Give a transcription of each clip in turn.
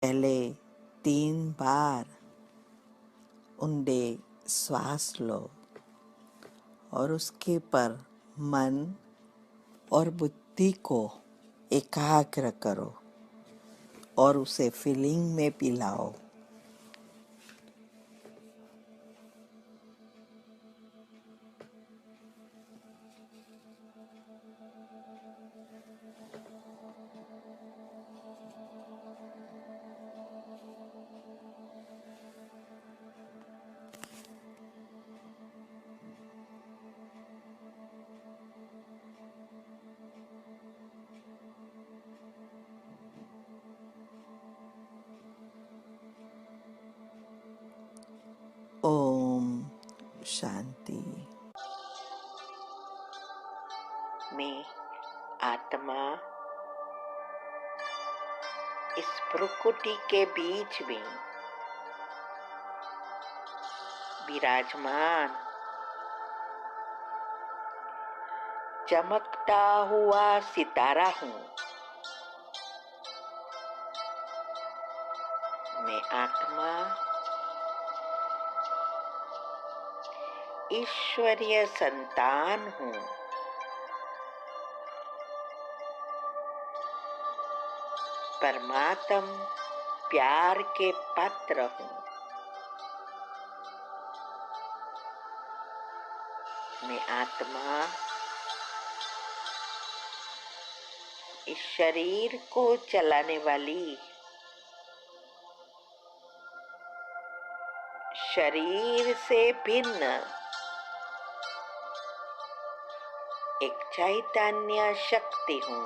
पहले 3 बार ऊंडे श्वास लो और उसके पर मन और बुद्धि को एकाग्र करो और उसे फीलिंग में पिलाओ। ओम शांति। मैं आत्मा इस प्रकृति के बीच में विराजमान चमकता हुआ सितारा हूँ। मैं आत्मा ईश्वरीय संतान हूँ। परमात्मा प्यार के पात्र हूँ। मैं आत्मा इस शरीर को चलाने वाली, शरीर से भिन्न एक चैतन्य शक्ति हूँ।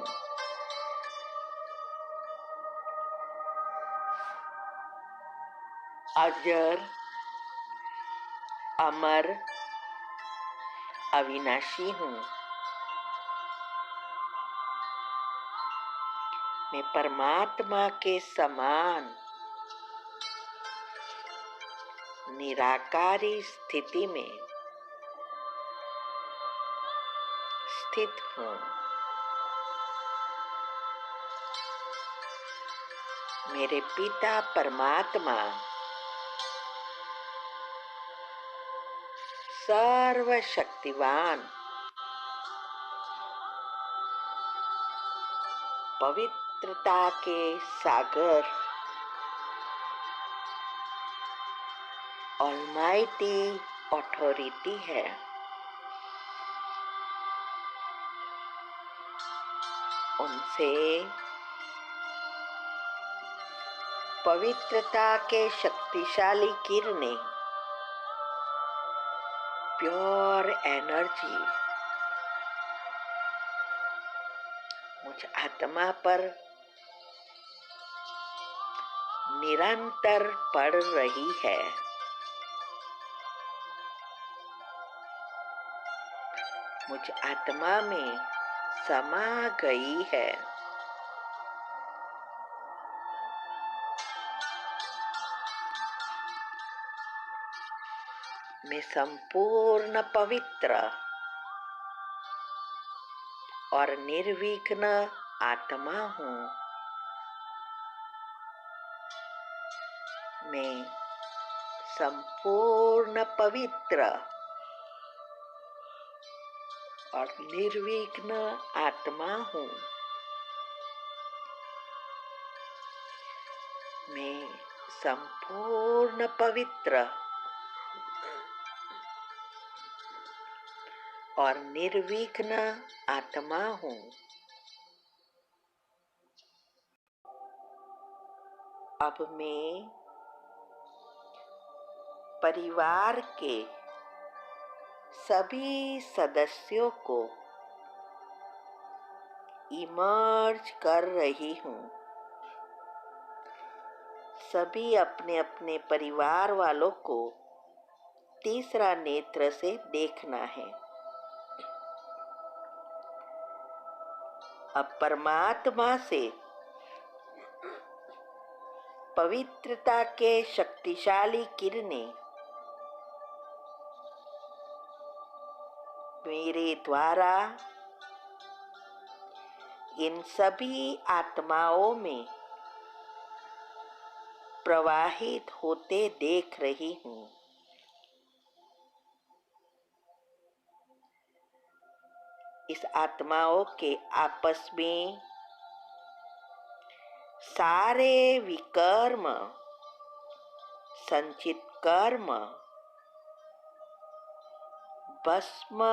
अजर, अमर, अविनाशी हूँ। मैं परमात्मा के समान निराकारी स्थिति में स्थित हूँ। मेरे पिता परमात्मा सर्वशक्तिवान, पवित्रता के सागर, ऑलमाइटी अथॉरिटी है। उनसे पवित्रता के शक्तिशाली किरणें, प्योर एनर्जी मुझ आत्मा पर निरंतर पड़ रही है। मुझ आत्मा में समा गई है। मैं संपूर्ण पवित्र और निर्विघ्न आत्मा हूँ। मैं संपूर्ण पवित्र और निर्विघ्न आत्मा हूँ। मैं संपूर्ण पवित्र और निर्विघ्न आत्मा हूँ। अब मैं परिवार के सभी सदस्यों को इमर्ज कर रही हूँ। सभी अपने अपने परिवार वालों को तीसरा नेत्र से देखना है। अब परमात्मा से पवित्रता के शक्तिशाली किरणें मेरे द्वारा इन सभी आत्माओं में प्रवाहित होते देख रही हूँ। इस आत्माओं के आपस में सारे विकर्म, संचित कर्म भस्म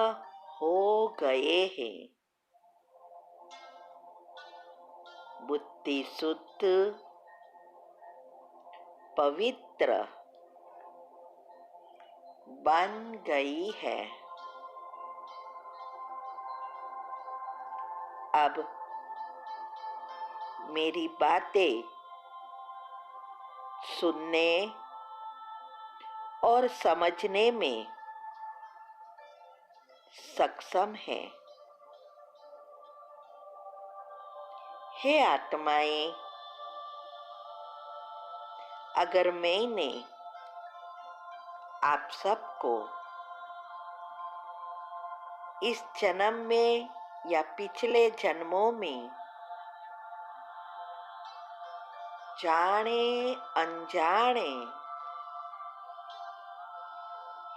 हो गए हैं। बुद्धि शुद्ध, पवित्र बन गई है। अब मेरी बातें सुनने और समझने में सक्षम है। हे आत्माएं, अगर मैंने आप सबको इस जन्म में या पिछले जन्मों में जाने अनजाने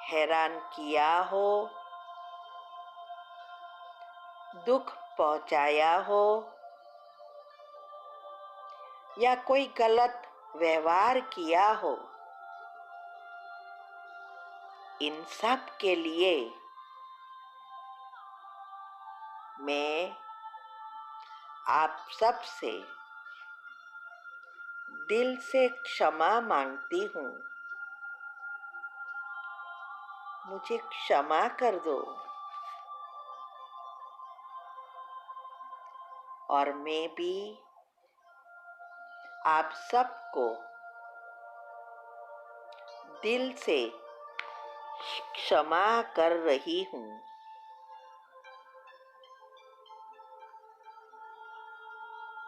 हैरान किया हो, दुख पहुंचाया हो या कोई गलत व्यवहार किया हो, इन सब के लिए मैं आप सब से दिल से क्षमा मांगती हूँ। मुझे क्षमा कर दो और मैं भी आप सबको दिल से क्षमा कर रही हूँ।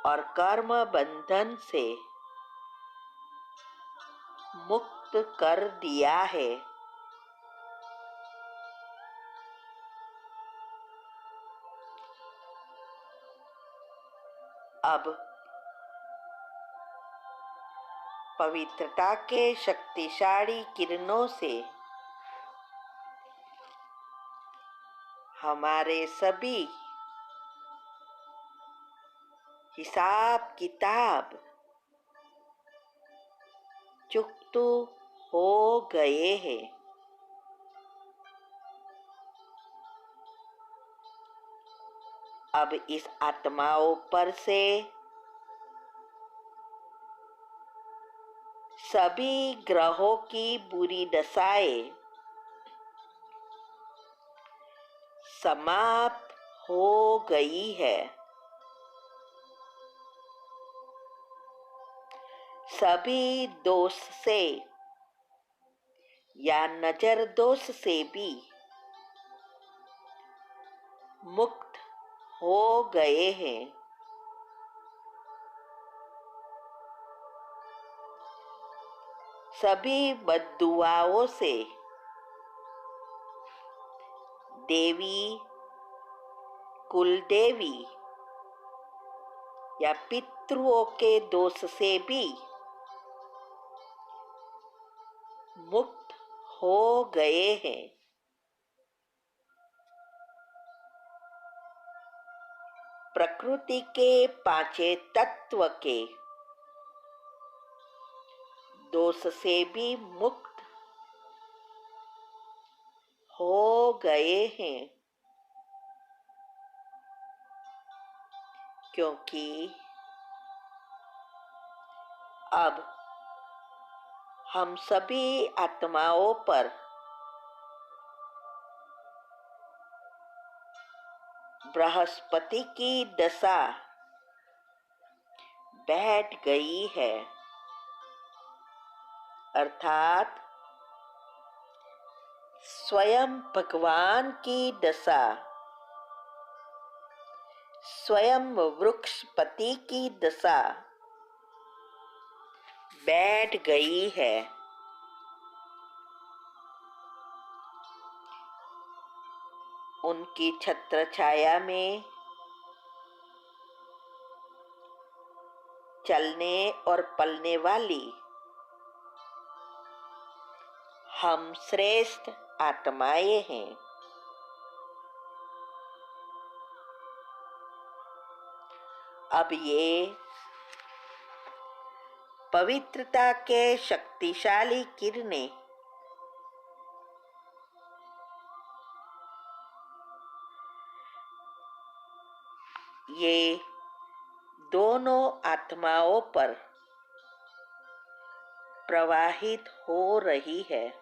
और कर्म बंधन से मुक्त कर दिया है। अब पवित्रता के शक्तिशाली किरणों से हमारे सभी हिसाब किताब चुकता हो गए हैं। अब इस आत्माओं पर से सभी ग्रहों की बुरी दशाएं समाप्त हो गई है। सभी दोष से या नजर दोष से भी मुक्त हो गए हैं। सभी बद्दुआओं से देवी, कुलदेवी या पितृओं के दोष से भी मुक्त हो गए हैं। प्रकृति के पांचों तत्व के दोष से भी मुक्त हो गए हैं, क्योंकि अब हम सभी आत्माओं पर बृहस्पति की दशा बैठ गई है, अर्थात स्वयं भगवान की दशा, स्वयं वृक्षपति की दशा बैठ गई है। उनकी छत्र छाया में चलने और पलने वाली हम श्रेष्ठ आत्माएं हैं। अब ये पवित्रता के शक्तिशाली किरणें ये दोनों आत्माओं पर प्रवाहित हो रही है।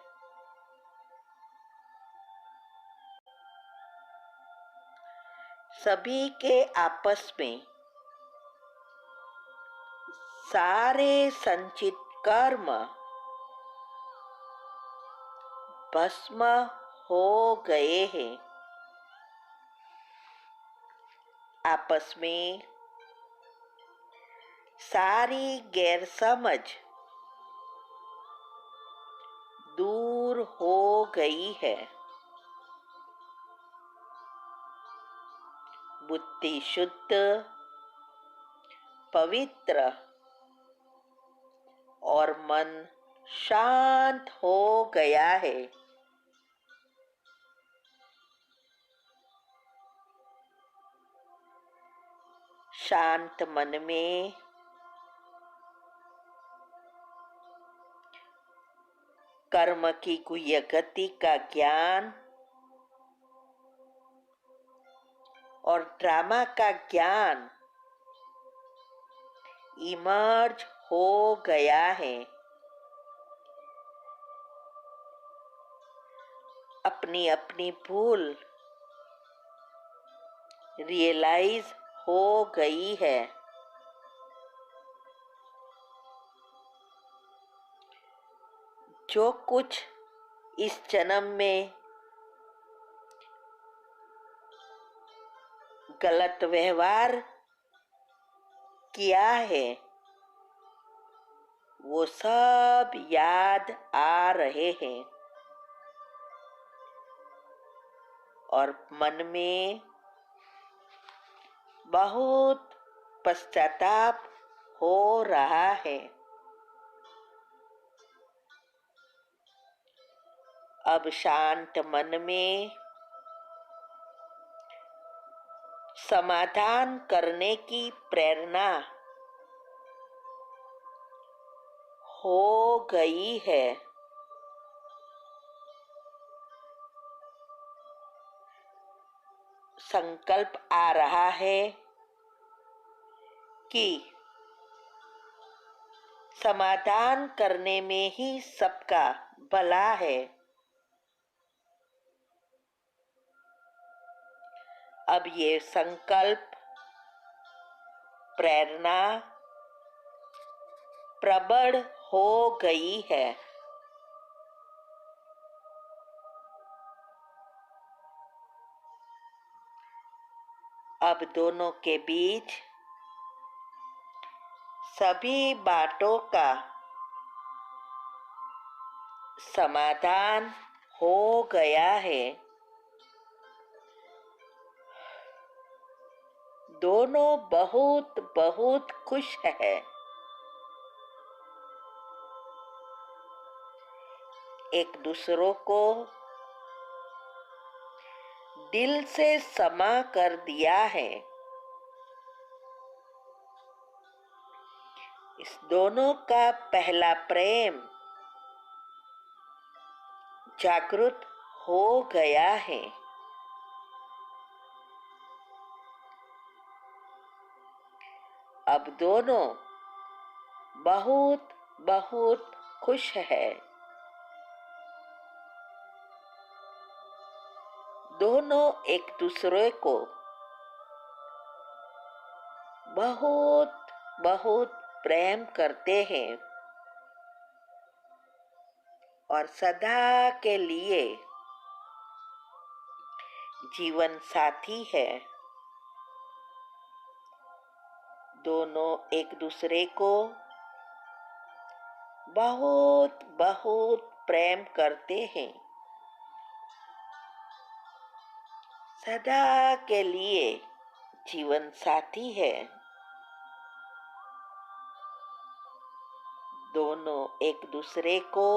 सभी के आपस में सारे संचित कर्म भस्म हो गए हैं। आपस में सारी गैरसमझ दूर हो गई है। बुद्धि शुद्ध, पवित्र और मन शांत हो गया है। शांत मन में कर्म की गुह्य गति का ज्ञान और ड्रामा का ज्ञान इमर्ज हो गया है। अपनी अपनी भूल रियलाइज हो गई है। जो कुछ इस जन्म में गलत व्यवहार किया है वो सब याद आ रहे हैं और मन में बहुत पश्चाताप हो रहा है। अब शांत मन में समाधान करने की प्रेरणा हो गई है। संकल्प आ रहा है कि समाधान करने में ही सबका भला है। अब ये संकल्प प्रेरणा प्रबल हो गई है। अब दोनों के बीच सभी बातों का समाधान हो गया है। दोनों बहुत बहुत खुश है। एक दूसरों को दिल से क्षमा कर दिया है। इस दोनों का पहला प्रेम जागृत हो गया है। अब दोनों बहुत बहुत खुश है। दोनों एक दूसरे को बहुत बहुत प्रेम करते हैं और सदा के लिए जीवन साथी है। दोनों एक दूसरे को बहुत बहुत प्रेम करते हैं। सदा के लिए जीवन साथी है। दोनों एक दूसरे को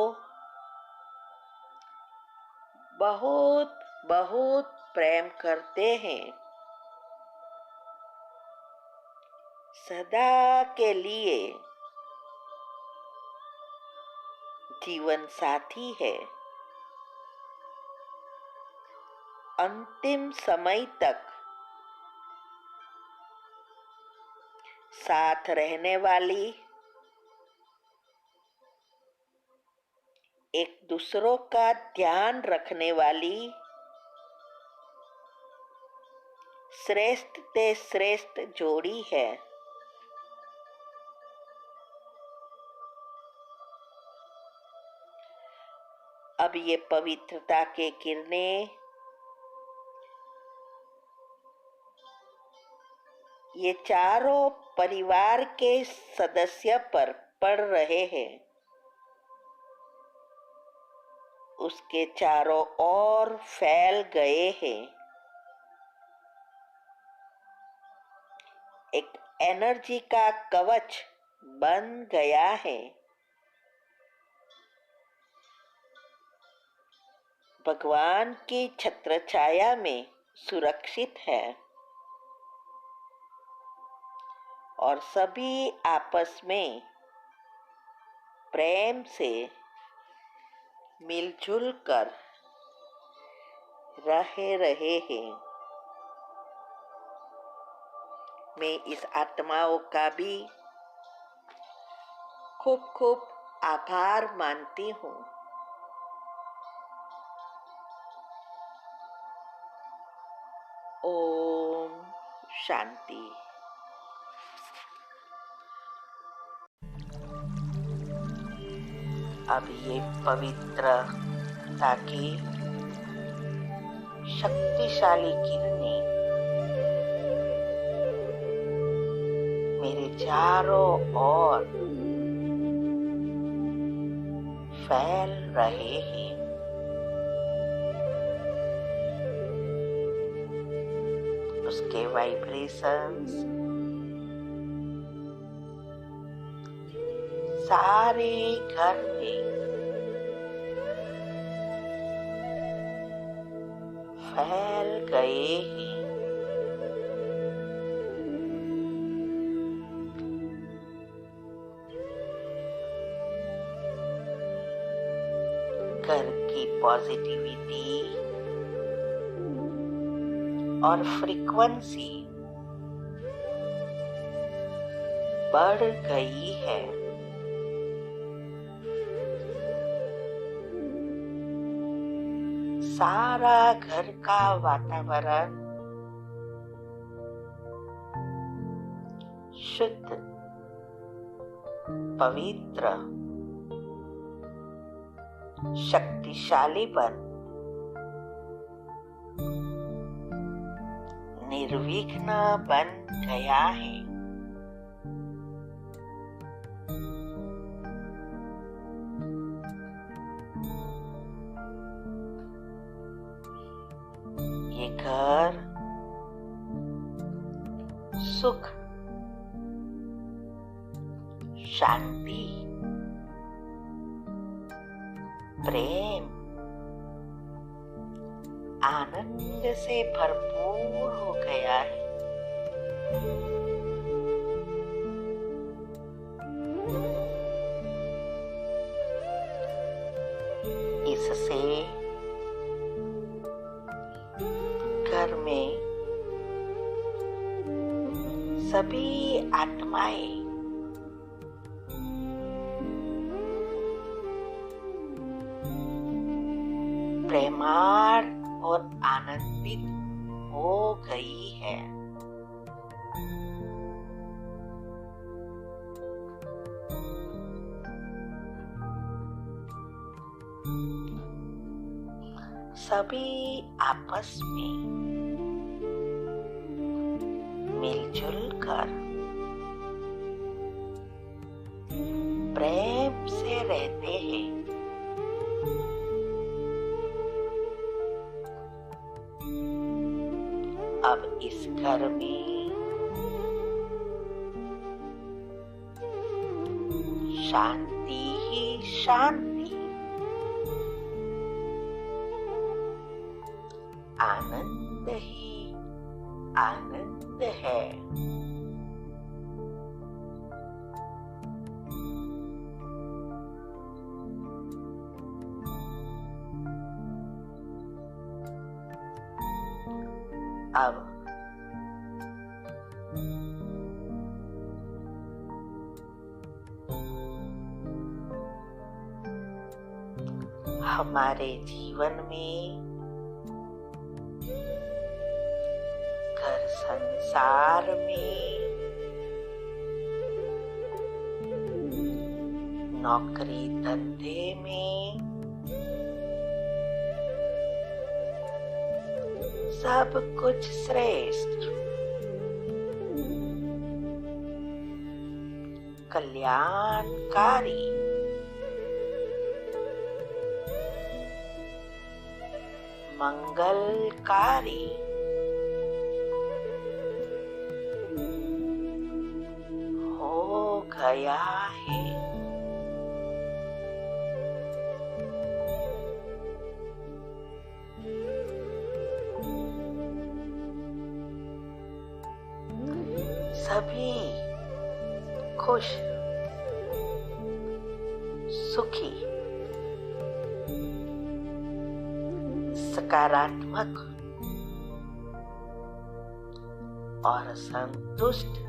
बहुत बहुत प्रेम करते हैं, सदा के लिए जीवन साथी है, अंतिम समय तक साथ रहने वाली, एक दूसरों का ध्यान रखने वाली श्रेष्ठ से श्रेष्ठ जोड़ी है। अब ये पवित्रता के किरणें ये चारों परिवार के सदस्य पर पड़ रहे हैं, उसके चारों ओर फैल गए हैं। एक एनर्जी का कवच बन गया है। भगवान की छत्र छाया में सुरक्षित है और सभी आपस में प्रेम से मिलजुल कर रहे हैं। मैं इस आत्माओं का भी खूब खूब आभार मानती हूँ। ओम शांति। अब ये पवित्रता की शक्तिशाली किरणें मेरे चारों ओर फैल रहे हैं। उसके वाइब्रेशंस सारे घर में फैल गए हैं। घर की पॉजिटिविटी और फ्रीक्वेंसी बढ़ गई है। सारा घर का वातावरण शुद्ध, पवित्र, शक्तिशाली बन निर्विघ्न बन गया है। ये घर सुख, शांति, प्रेम, आनंद से भरपूर हो गया है। इससे घर में सभी आत्माएं प्रेमार और आनंदित हो गई है। सभी आपस में मिलजुल कर प्रेम से रहते हैं। अब इस घर में शांति ही शांति, आनंद ही आनंद है। अब हमारे जीवन में घर संसार में नौकरी धंधे में सब कुछ श्रेष्ठ कल्याणकारी मंगलकारी हो गया है। सभी खुश सुखी सकारात्मक और संतुष्ट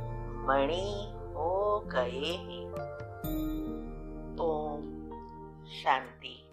मणि हो गए। ओम शांति।